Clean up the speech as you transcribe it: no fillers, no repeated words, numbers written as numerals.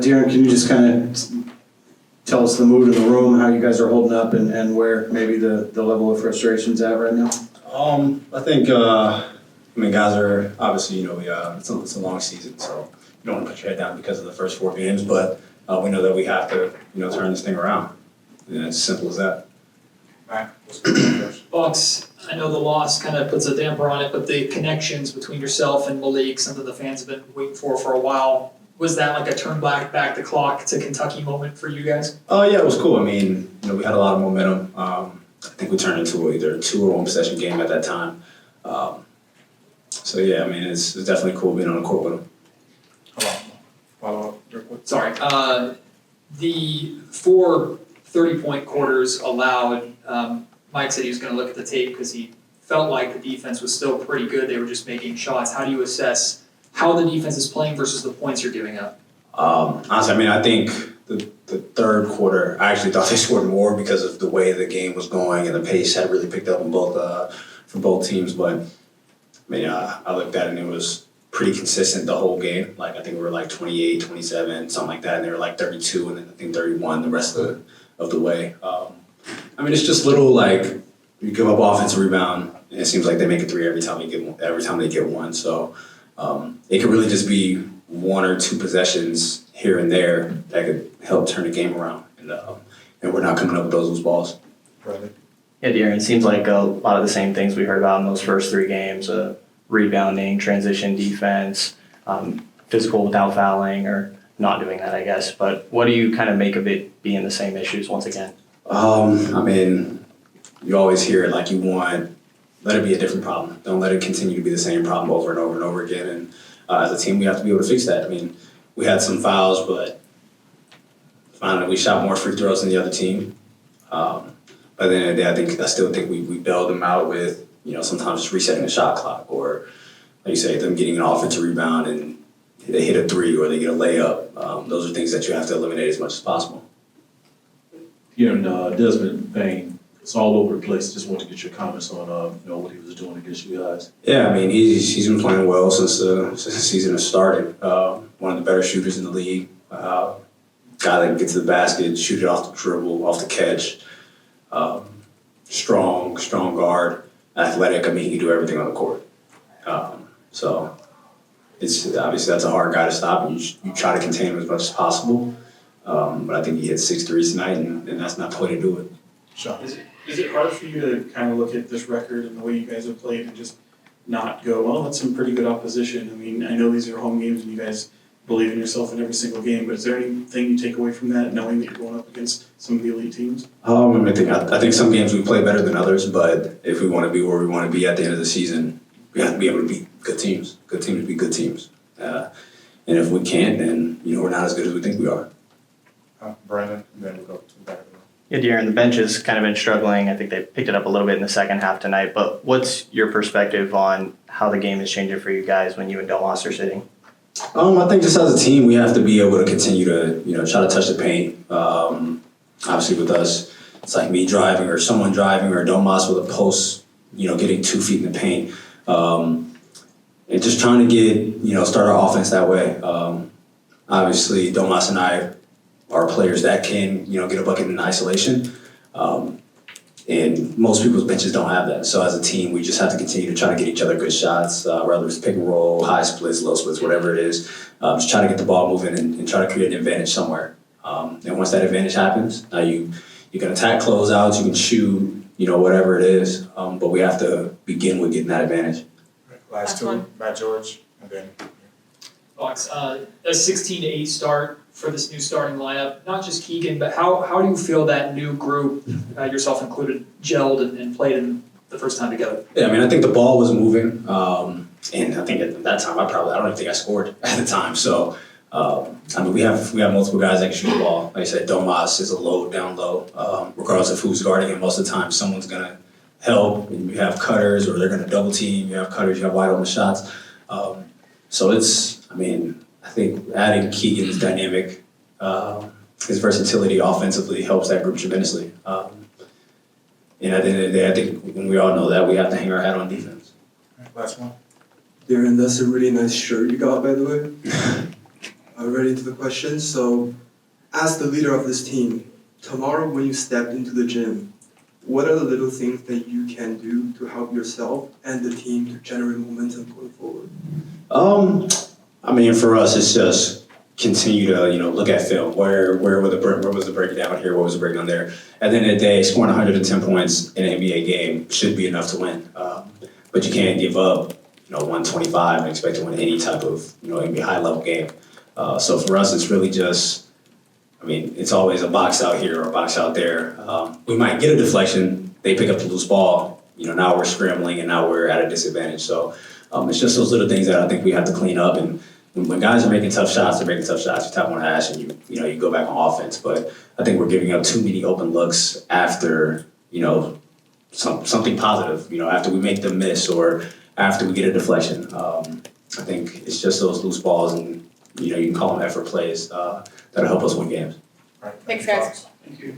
Darren, can you just kind of tell us the mood of the room, how you guys are holding up, and where maybe the level of frustration's at right now? I think, guys are obviously, it's a long season, so you don't want to put your head down because of the first 4 games, but we know that we have to, turn this thing around. And it's as simple as that. All right, let's go first. Bucks, I know the loss kind of puts a damper on it, but the connections between yourself and Malik, something the fans have been waiting for a while. Was that like a turn back the clock to Kentucky moment for you guys? Oh, yeah, it was cool. I mean, we had a lot of momentum. I think we turned into either a 2 or 1 possession game at that time. So, yeah, I mean, it's definitely cool being on the court with them. Follow up real quick. Sorry. The 4 30-point quarters allowed, Mike said he was going to look at the tape because he felt like the defense was still pretty good. They were just making shots. How do you assess how the defense is playing versus the points you're giving up? Honestly, I mean, I think the third quarter, I actually thought they scored more because of the way the game was going and the pace had really picked up in for both teams. But, I mean, I looked at it and it was pretty consistent the whole game. Like, I think we were like 28, 27, something like that, and they were like 32 and then I think 31 the rest of the way. I mean, it's just little, like, you give up offensive rebound and it seems like they make a 3 every time they get one. So it could really just be 1 or 2 possessions here and there that could help turn the game around. And we're not coming up with those loose balls. Brother. Yeah, Darren, it seems like a lot of the same things we heard about in those first 3 games, rebounding, transition defense, physical without fouling, or not doing that, I guess. But what do you kind of make of it being the same issues once again? I mean, you always hear it like let it be a different problem. Don't let it continue to be the same problem over and over and over again. And as a team, we have to be able to fix that. I mean, we had some fouls, but finally we shot more free throws than the other team. By the end of the day, I still think we bailed them out with, sometimes just resetting the shot clock, or like you say, them getting an offensive rebound and they hit a 3 or they get a layup. Those are things that you have to eliminate as much as possible. Here in Desmond Payne, it's all over the place. Just want to get your comments on what he was doing against you guys. Yeah, I mean, he's been playing well since the season has started. One of the better shooters in the league. Guy that can get to the basket, shoot it off the dribble, off the catch. Strong guard, athletic. I mean, he can do everything on the court. So it's obviously that's a hard guy to stop. And you try to contain him as much as possible. But I think he hit 6 threes tonight, and that's not the way to do it. Sean. Is it hard for you to kind of look at this record and the way you guys have played and just not go, well, that's some pretty good opposition? I mean, I know these are home games and you guys believe in yourself in every single game, but is there anything you take away from that, knowing that you're going up against some of the elite teams? I think some games we play better than others, but if we want to be where we want to be at the end of the season, we have to be able to beat good teams. Good teams beat good teams. And if we can't, then we're not as good as we think we are. Brandon, and then we'll go to the back of the room. Yeah, Darren, the bench has kind of been struggling. I think they picked it up a little bit in the second half tonight. But what's your perspective on how the game is changing for you guys when you and Domas are sitting? I think just as a team, we have to be able to continue to, try to touch the paint. Obviously with us, it's like me driving or someone driving or Domas with a post, getting 2 feet in the paint. And just trying to get, start our offense that way. Obviously, Domas and I are players that can, get a bucket in isolation. And most people's benches don't have that. So as a team, we just have to continue to try to get each other good shots, whether it's pick and roll, high splits, low splits, whatever it is. Just try to get the ball moving and try to create an advantage somewhere. And once that advantage happens, now you can attack closeouts, you can shoot, whatever it is. But we have to begin with getting that advantage. Last 2, Matt George, and then. Bucks, a 16-8 start for this new starting lineup. Not just Keegan, but how do you feel that new group, yourself included, gelled and played in the first time together? Yeah, I mean, I think the ball was moving, and I think at that time I don't even think I scored at the time. So, I mean, we have multiple guys that can shoot the ball. Like I said, Domas is a down low. Regardless of who's guarding him, most of the time someone's gonna help. You have cutters, or they're gonna double team. You have cutters, you have wide open shots. So I think adding Keegan's dynamic, his versatility offensively helps that group tremendously. And at the end of the day, I think when we all know that, we have to hang our hat on defense. Last one. Darren, that's a really nice shirt you got, by the way. Right into the question. So, as the leader of this team, tomorrow when you step into the gym, what are the little things that you can do to help yourself and the team to generate momentum going forward? I mean, for us, it's just continue to, look at film. Where was the breakdown here? What was the breakdown there? At the end of the day, scoring 110 points in an NBA game should be enough to win. But you can't give up, 125 and expect to win any type of, NBA high-level game. So for us, it's really just, it's always a box out here or a box out there. We might get a deflection. They pick up the loose ball. Now we're scrambling and now we're at a disadvantage. So it's just those little things that I think we have to clean up. And when guys are making tough shots, they're making tough shots. You tap on the ass and you go back on offense. But I think we're giving up too many open looks after, something positive, after we make them miss or after we get a deflection. I think it's just those loose balls and, you can call them effort plays that'll help us win games. Right. Thanks, guys. Thank you.